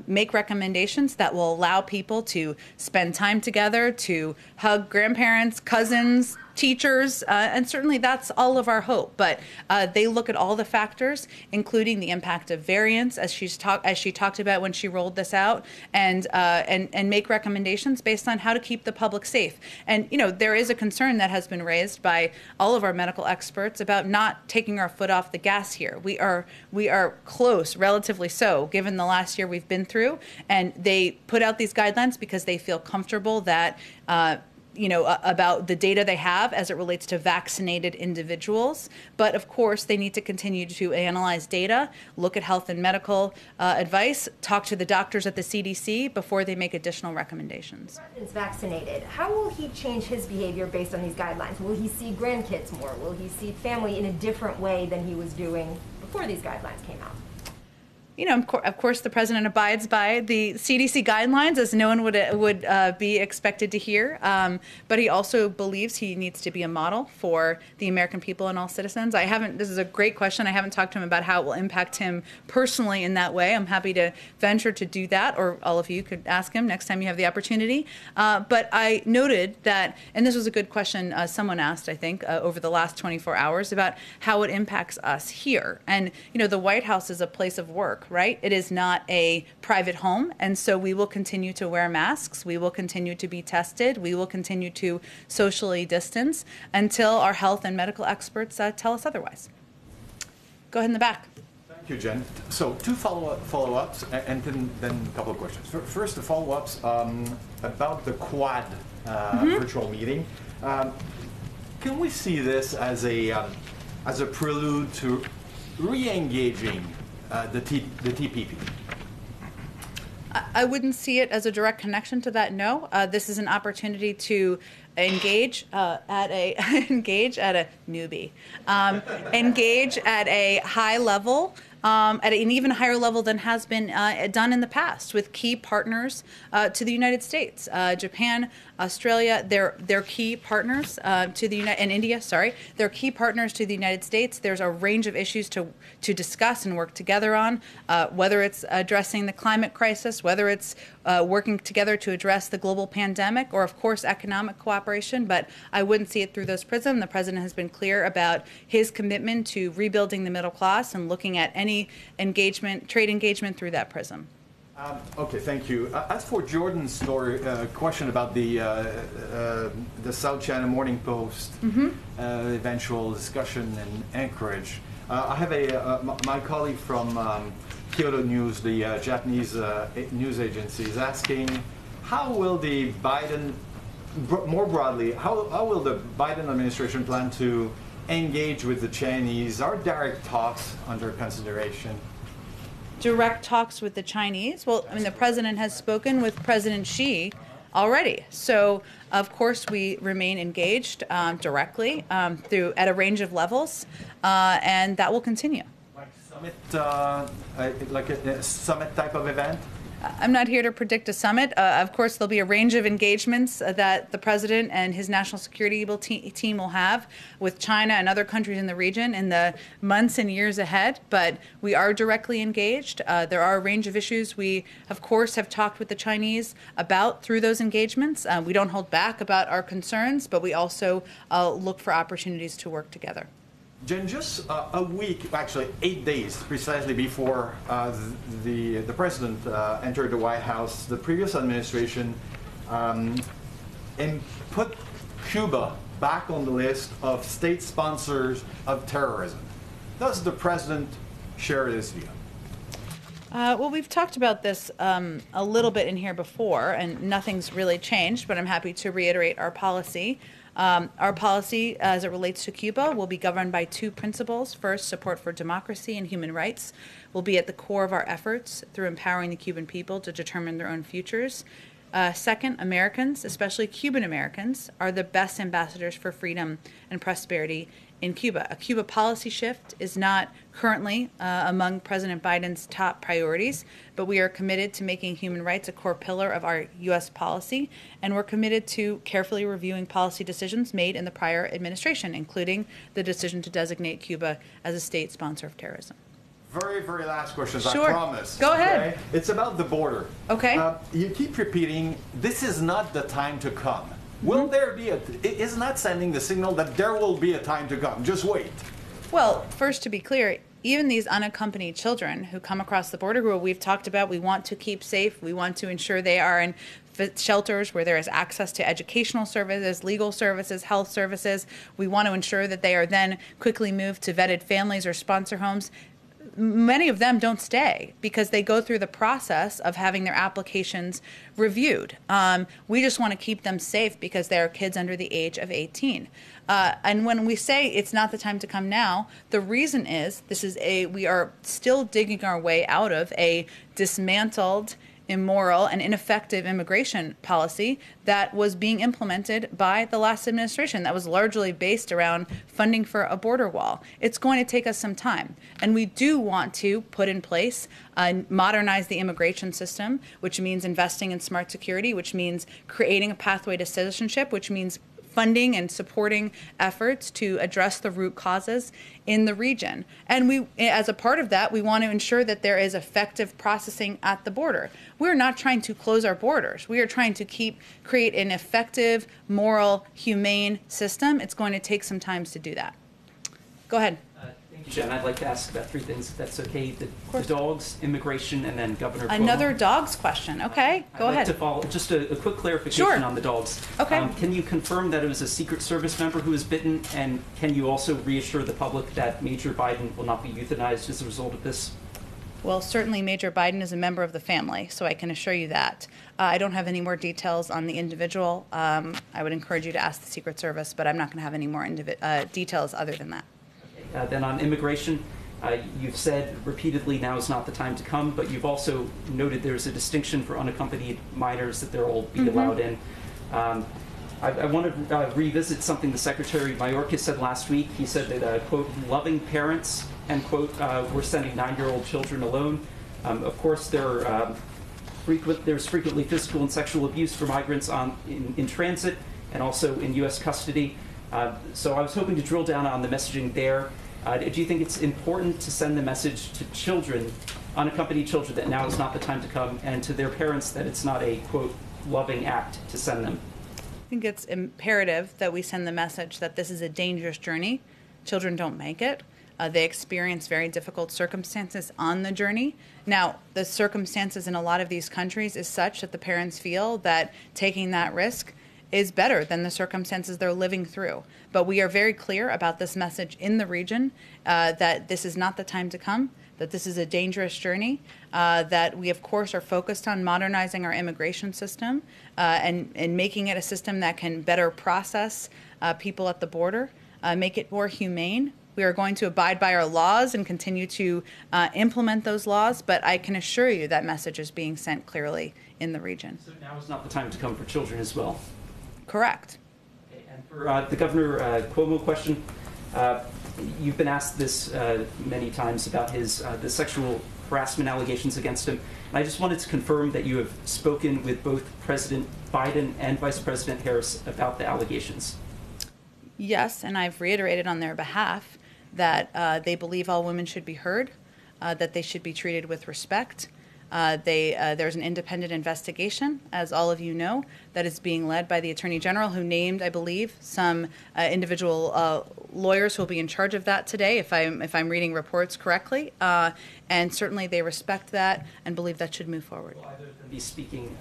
S1: make recommendations that will allow people to spend time together, to hug grandparents, cousins, teachers, and certainly that's all of our hope. But they look at all the factors, including the impact of variants, as she talked about when she rolled this out, and make recommendations based on how to keep the public safe. And there is a concern that has been raised by all of our medical experts about not taking our foot off the gas here. We are close, relatively so, given the last year we've been through, and they put out these guidelines because they feel comfortable that about the data they have as it relates to vaccinated individuals. But of course, they need to continue to analyze data, look at health and medical advice, talk to the doctors at the CDC before they make additional recommendations.
S12: The president's vaccinated. How will he change his behavior based on these guidelines? Will he see grandkids more? Will he see family in a different way than he was doing before these guidelines came out?
S1: Of course, the president abides by the CDC guidelines, as no one would be expected to hear. But he also believes he needs to be a model for the American people and all citizens. This is a great question. I haven't talked to him about how it will impact him personally in that way. I'm happy to venture to do that, or all of you could ask him next time you have the opportunity. But I noted that, and this was a good question someone asked, I think, over the last 24 hours about how it impacts us here. And, the White House is a place of work, right? It is not a private home, and so we will continue to wear masks. We will continue to be tested. We will continue to socially distance until our health and medical experts tell us otherwise. Go ahead in the back.
S13: Thank you, Jen. So 2 follow-ups and then a couple of questions. First, the follow-ups about the Quad virtual meeting. Can we see this as a prelude to re-engaging the TPP?
S1: I wouldn't see it as a direct connection to that. No, this is an opportunity to engage at a engage at a high level. At an even higher level than has been done in the past with key partners to the United States. Japan, Australia, they're key partners to the and India, sorry. They're key partners to the United States. There's a range of issues to discuss and work together on, whether it's addressing the climate crisis, whether it's working together to address the global pandemic, or, of course, economic cooperation. But I wouldn't see it through those prisms. The president has been clear about his commitment to rebuilding the middle class and looking at any trade engagement through that prism.
S13: Okay, thank you. As for Jordan's story, question about the South China Morning Post eventual discussion in Anchorage, I have my colleague from Kyoto News, the Japanese news agency, is asking how will the Biden, more broadly, how will the Biden administration plan to engage with the Chinese? Are direct talks under consideration?
S1: Direct talks with the Chinese? Well, I mean, the president has spoken with President Xi already. So, of course, we remain engaged directly at a range of levels, and that will continue.
S13: Like a summit type of event?
S1: I'm not here to predict a summit. Of course, there'll be a range of engagements that the president and his national security team will have with China and other countries in the region in the months and years ahead. But we are directly engaged. There are a range of issues we, of course, have talked with the Chinese about through those engagements. We don't hold back about our concerns, but we also look for opportunities to work together.
S13: Jen, just a week, actually 8 days precisely before the president entered the White House, the previous administration and put Cuba back on the list of state sponsors of terrorism. Does the president share this view?
S1: Well, we've talked about this a little bit in here before, and nothing's really changed, but I'm happy to reiterate our policy. Our policy, as it relates to Cuba, will be governed by two principles. First, support for democracy and human rights will be at the core of our efforts through empowering the Cuban people to determine their own futures. Second, Americans, especially Cuban Americans, are the best ambassadors for freedom and prosperity in Cuba. A Cuba policy shift is not currently among President Biden's top priorities, but we are committed to making human rights a core pillar of our U.S. policy, and we're committed to carefully reviewing policy decisions made in the prior administration, including the decision to designate Cuba as a state sponsor of terrorism.
S13: Very, very last question, I
S1: Sure.
S13: promise.
S1: Go ahead.
S13: Okay? It's about the border.
S1: Okay.
S13: You keep repeating, this is not the time to come. Will there be isn't that sending the signal that there will be a time to come? Just wait.
S1: Well, first, to be clear, even these unaccompanied children who come across the border, who we've talked about, we want to keep safe. We want to ensure they are in shelters where there is access to educational services, legal services, health services. We want to ensure that they are then quickly moved to vetted families or sponsor homes. Many of them don't stay because they go through the process of having their applications reviewed. We just want to keep them safe because they are kids under the age of 18. And when we say it's not the time to come now, the reason is we are still digging our way out of a dismantled, immoral, and ineffective immigration policy that was being implemented by the last administration that was largely based around funding for a border wall. It's going to take us some time. And we do want to put in place, modernize the immigration system, which means investing in smart security, which means creating a pathway to citizenship, which means funding and supporting efforts to address the root causes in the region. And we, as a part of that, we want to ensure that there is effective processing at the border. We're not trying to close our borders. We are trying to create an effective, moral, humane system. It's going to take some time to do that. Go ahead.
S4: Thank you, Jen. I'd like to ask about three things, if that's okay. The dogs, immigration, and then Governor Cuomo.
S1: Another dogs question. Okay, go ahead.
S4: I'd like to follow just a quick clarification on the dogs.
S1: Okay.
S4: Can you confirm that it was a Secret Service member who was bitten, and can you also reassure the public that Major Biden will not be euthanized as a result of this?
S1: Well, certainly Major Biden is a member of the family, so I can assure you that. I don't have any more details on the individual. I would encourage you to ask the Secret Service, but I'm not going to have any more details other than that.
S4: Then on immigration, you've said repeatedly now is not the time to come, but you've also noted there's a distinction for unaccompanied minors that they'll be allowed in. I want to revisit something the Secretary Mayorkas said last week. He said that, quote, loving parents, end quote, we're sending 9-year-old children alone. Of course, there's frequently physical and sexual abuse for migrants in transit and also in U.S. custody. So I was hoping to drill down on the messaging there. Do you think it's important to send the message to children, unaccompanied children, that now is not the time to come, and to their parents that it's not a, quote, loving act to send them?
S1: I think it's imperative that we send the message that this is a dangerous journey. Children don't make it. They experience very difficult circumstances on the journey. Now, the circumstances in a lot of these countries is such that the parents feel that taking that risk is better than the circumstances they're living through. But we are very clear about this message in the region, that this is not the time to come, that this is a dangerous journey, that we, of course, are focused on modernizing our immigration system and making it a system that can better process people at the border, make it more humane. We are going to abide by our laws and continue to implement those laws, but I can assure you that message is being sent clearly in the region.
S4: So now is not the time to come for children as well?
S1: Correct.
S4: Okay, and for the Governor Cuomo question, you've been asked this many times about the sexual harassment allegations against him. And I just wanted to confirm that you have spoken with both President Biden and Vice President Harris about the allegations.
S1: Yes, and I've reiterated on their behalf that they believe all women should be heard, that they should be treated with respect, There's an independent investigation, as all of you know, that is being led by the Attorney General, who named, I believe, some individual lawyers who will be in charge of that today, if I'm reading reports correctly. And certainly they respect that and believe that should move forward.
S4: Will either of them be speaking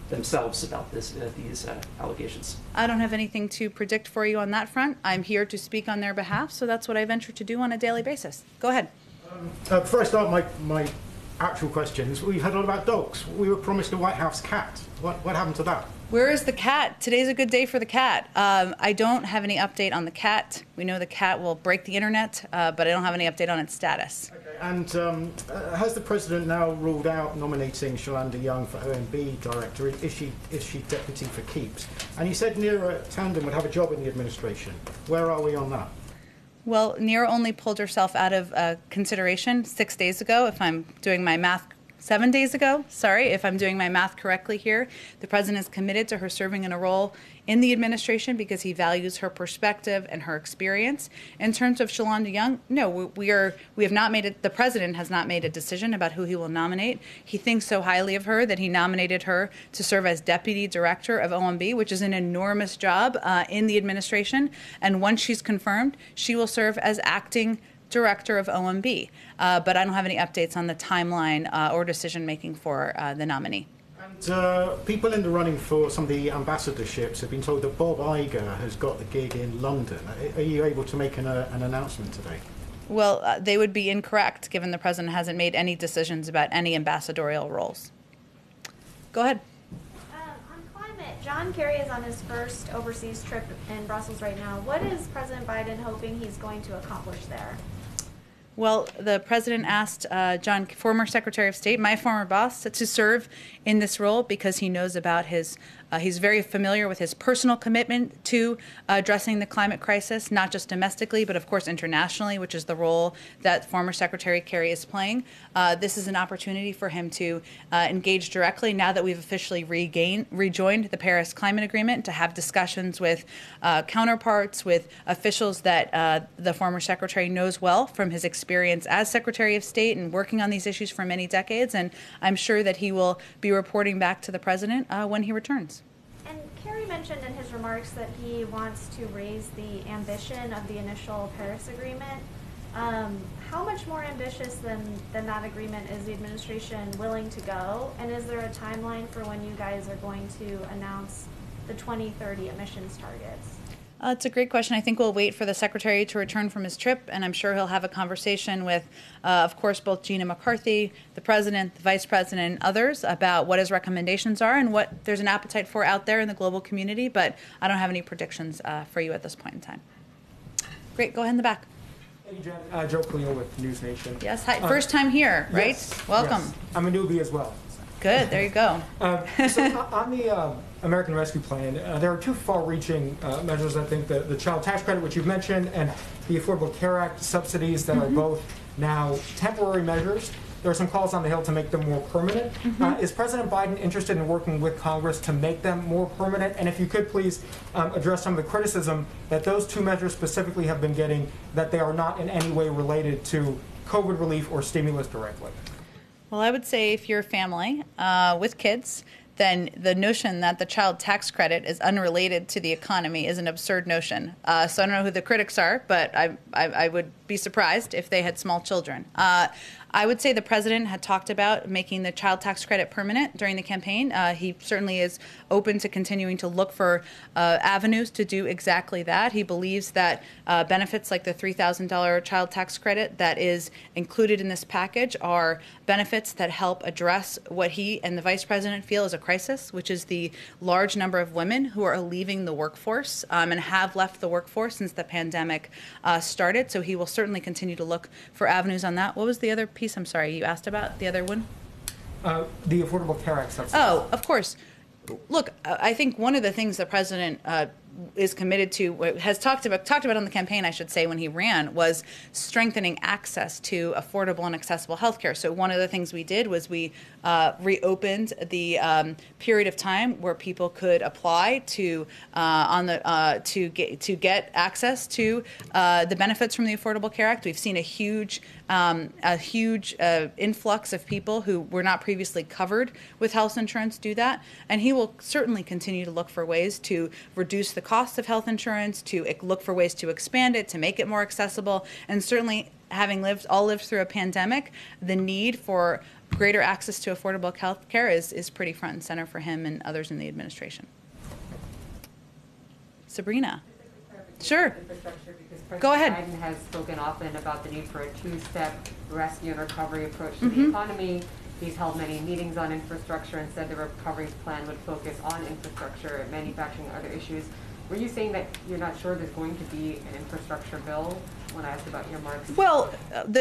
S4: themselves about these allegations?
S1: I don't have anything to predict for you on that front. I'm here to speak on their behalf, so that's what I venture to do on a daily basis. Go ahead.
S14: Before I start my actual questions, we've heard a lot about dogs. We were promised a White House cat. What happened to that?
S1: Where is the cat? Today's a good day for the cat. I don't have any update on the cat. We know the cat will break the internet, but I don't have any update on its status.
S14: Okay. And has the president now ruled out nominating Shalanda Young for OMB director? Is she deputy for keeps? And he said Neera Tanden would have a job in the administration. Where are we on that?
S1: Well, Neera only pulled herself out of consideration 6 days ago, if I'm doing my math. 7 days ago, sorry, if I'm doing my math correctly here. The president is committed to her serving in a role in the administration because he values her perspective and her experience. In terms of Shalanda Young, no, we have not made it. The president has not made a decision about who he will nominate. He thinks so highly of her that he nominated her to serve as deputy director of OMB, which is an enormous job in the administration. And once she's confirmed, she will serve as acting director of OMB, but I don't have any updates on the timeline or decision-making for the nominee.
S14: And people in the running for some of the ambassadorships have been told that Bob Iger has got the gig in London. Are you able to make an announcement today?
S1: Well, they would be incorrect, given the president hasn't made any decisions about any ambassadorial roles. Go ahead.
S15: On climate, John Kerry is on his first overseas trip in Brussels right now. What is President Biden hoping he's going to accomplish there?
S1: Well, the president asked John, former Secretary of State, my former boss, to serve in this role because he knows about he's very familiar with his personal commitment to addressing the climate crisis, not just domestically, but of course internationally, which is the role that former Secretary Kerry is playing. This is an opportunity for him to engage directly now that we've officially rejoined the Paris Climate Agreement, to have discussions with counterparts, with officials that the former Secretary knows well from his experience as Secretary of State and working on these issues for many decades. And I'm sure that he will be reporting back to the president when he returns.
S15: And Kerry mentioned in his remarks that he wants to raise the ambition of the initial Paris Agreement. How much more ambitious than that agreement is the administration willing to go? And is there a timeline for when you guys are going to announce the 2030 emissions targets?
S1: It's a great question. I think we'll wait for the Secretary to return from his trip, and I'm sure he'll have a conversation with, of course, both Gina McCarthy, the President, the Vice President, and others about what his recommendations are and what there's an appetite for out there in the global community, but I don't have any predictions for you at this point in time. Great. Go ahead in the back.
S16: Thank you, Jen. Joe Cleo with News Nation.
S1: Yes. Hi. First time here, right?
S16: Yes,
S1: Welcome.
S16: Yes. I'm a newbie as well.
S1: Good. There you go.
S16: So on the American Rescue Plan, there are two far-reaching measures, I think, the child tax credit, which you've mentioned, and the Affordable Care Act subsidies that are both now temporary measures. There are some calls on the Hill to make them more permanent. Is President Biden interested in working with Congress to make them more permanent? And if you could please address some of the criticism that those two measures specifically have been getting, that they are not in any way related to COVID relief or stimulus directly.
S1: Well, I would say if you're a family with kids, then the notion that the child tax credit is unrelated to the economy is an absurd notion. So I don't know who the critics are, but I would be surprised if they had small children. I would say the president had talked about making the child tax credit permanent during the campaign. He certainly is open to continuing to look for avenues to do exactly that. He believes that benefits like the $3,000 child tax credit that is included in this package are benefits that help address what he and the vice president feel is a crisis, which is the large number of women who are leaving the workforce and have left the workforce since the pandemic started. So he will certainly continue to look for avenues on that. What was the other piece? I'm sorry, you asked about the other one?
S16: The Affordable Care Act subsidies.
S1: Oh, of course. Look, I think one of the things the president is committed to, has talked about on the campaign, I should say, when he ran, was strengthening access to affordable and accessible health care. So one of the things we did was we reopened the period of time where people could apply to get access to the benefits from the Affordable Care Act. We've seen a huge influx of people who were not previously covered with health insurance do that, and he will certainly continue to look for ways to reduce the cost of health insurance, to look for ways to expand it, to make it more accessible, and certainly having lived through a pandemic, the need for greater access to affordable health care is pretty front and center for him and others in the administration. Sabrina. Sure. Go ahead.
S11: Biden has spoken often about the need for a two-step rescue and recovery approach to the economy. He's held many meetings on infrastructure and said the recovery plan would focus on infrastructure, manufacturing, and other issues. Were you saying that you're not sure there's going to be an infrastructure bill when I asked about earmarks?
S1: Well,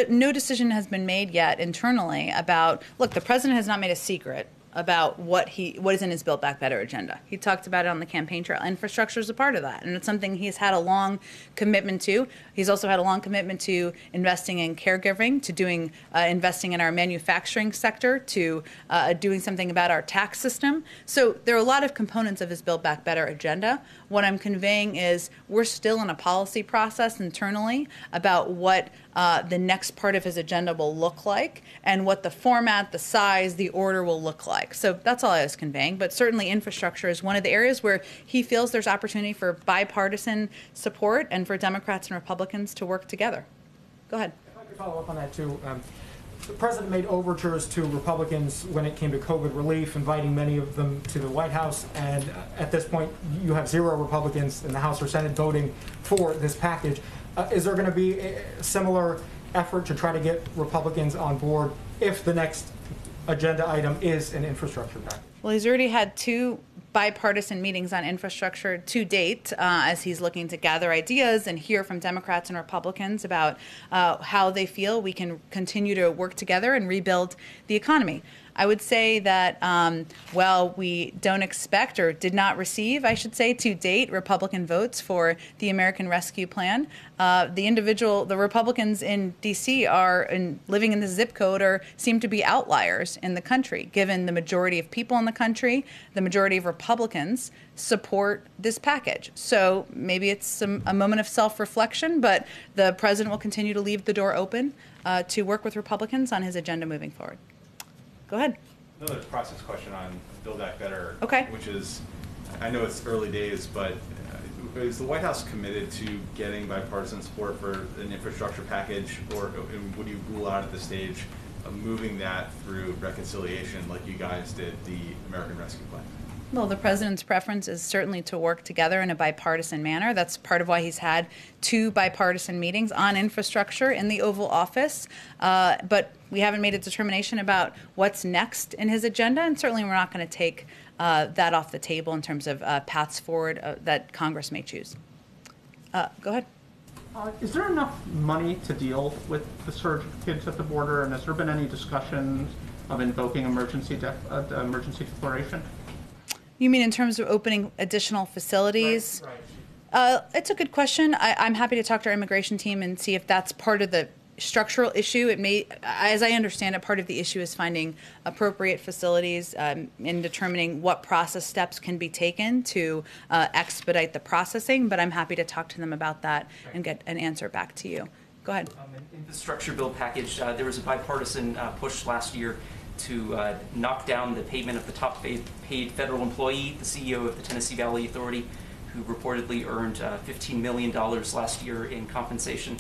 S1: no decision has been made yet internally about, look, the president has not made a secret about what is in his Build Back Better agenda. He talked about it on the campaign trail. Infrastructure is a part of that, and it's something he's had a long commitment to. He's also had a long commitment to investing in caregiving, to doing investing in our manufacturing sector, to doing something about our tax system. So there are a lot of components of his Build Back Better agenda. What I'm conveying is we're still in a policy process internally about what the next part of his agenda will look like and what the format, the size, the order will look like. So that's all I was conveying. But certainly infrastructure is one of the areas where he feels there's opportunity for bipartisan support and for Democrats and Republicans to work together. Go ahead.
S16: If I could follow up on that, too. The president made overtures to Republicans when it came to COVID relief, inviting many of them to the White House. And at this point, you have 0 Republicans in the House or Senate voting for this package. Is there going to be a similar effort to try to get Republicans on board if the next agenda item is an infrastructure package?
S1: Well, he's already had 2 bipartisan meetings on infrastructure to date as he's looking to gather ideas and hear from Democrats and Republicans about how they feel we can continue to work together and rebuild the economy. I would say that while we don't expect or did not receive, I should say, to date, Republican votes for the American Rescue Plan, the Republicans in D.C. living in the zip code seem to be outliers in the country, given the majority of people in the country, the majority of Republicans support this package. So maybe it's a moment of self-reflection, but the president will continue to leave the door open to work with Republicans on his agenda moving forward. Go ahead.
S7: Another process question on Build Back Better,
S1: okay.
S7: Which is, I know it's early days, but is the White House committed to getting bipartisan support for an infrastructure package, or would you rule out at this stage of moving that through reconciliation like you guys did the American Rescue Plan?
S1: Well, the president's preference is certainly to work together in a bipartisan manner. That's part of why he's had 2 bipartisan meetings on infrastructure in the Oval Office. But we haven't made a determination about what's next in his agenda, and certainly we're not going to take that off the table in terms of paths forward that Congress may choose. Go ahead.
S6: Is there enough money to deal with the surge of kids at the border, and has there been any discussions of invoking emergency declaration?
S1: You mean in terms of opening additional facilities? Right. It's a good question. I'm happy to talk to our immigration team and see if that's part of the structural issue. It may, as I understand it, part of the issue is finding appropriate facilities in determining what process steps can be taken to expedite the processing. But I'm happy to talk to them about that and get an answer back to you. Go ahead.
S4: An infrastructure bill package. There was a bipartisan push last year to knock down the payment of the top paid federal employee, the CEO of the Tennessee Valley Authority, who reportedly earned $15 million last year in compensation.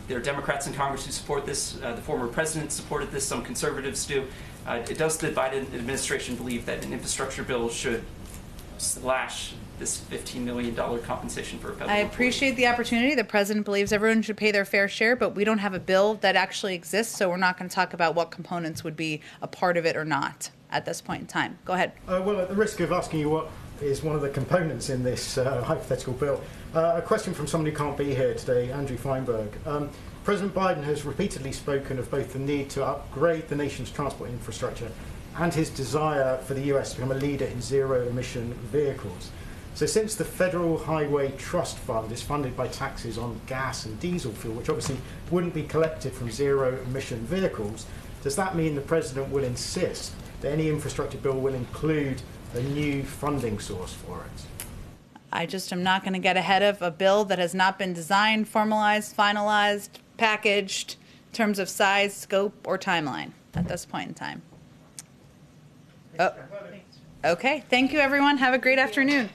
S4: There are Democrats in Congress who support this. The former president supported this. Some conservatives do. Does the Biden administration believe that an infrastructure bill should slash this $15 million compensation for a federal employee?
S1: Appreciate the opportunity. The president believes everyone should pay their fair share, but we don't have a bill that actually exists, so we're not going to talk about what components would be a part of it or not at this point in time. Go ahead.
S14: Well, at the risk of asking you what is one of the components in this hypothetical bill, a question from someone who can't be here today, Andrew Feinberg. President Biden has repeatedly spoken of both the need to upgrade the nation's transport infrastructure and his desire for the US to become a leader in zero-emission vehicles. So since the Federal Highway Trust Fund is funded by taxes on gas and diesel fuel, which obviously wouldn't be collected from zero-emission vehicles, does that mean the President will insist that any infrastructure bill will include a new funding source for it?
S1: I just am not going to get ahead of a bill that has not been designed, formalized, finalized, packaged in terms of size, scope, or timeline at this point in time. Oh. Okay, thank you everyone. Have a great afternoon.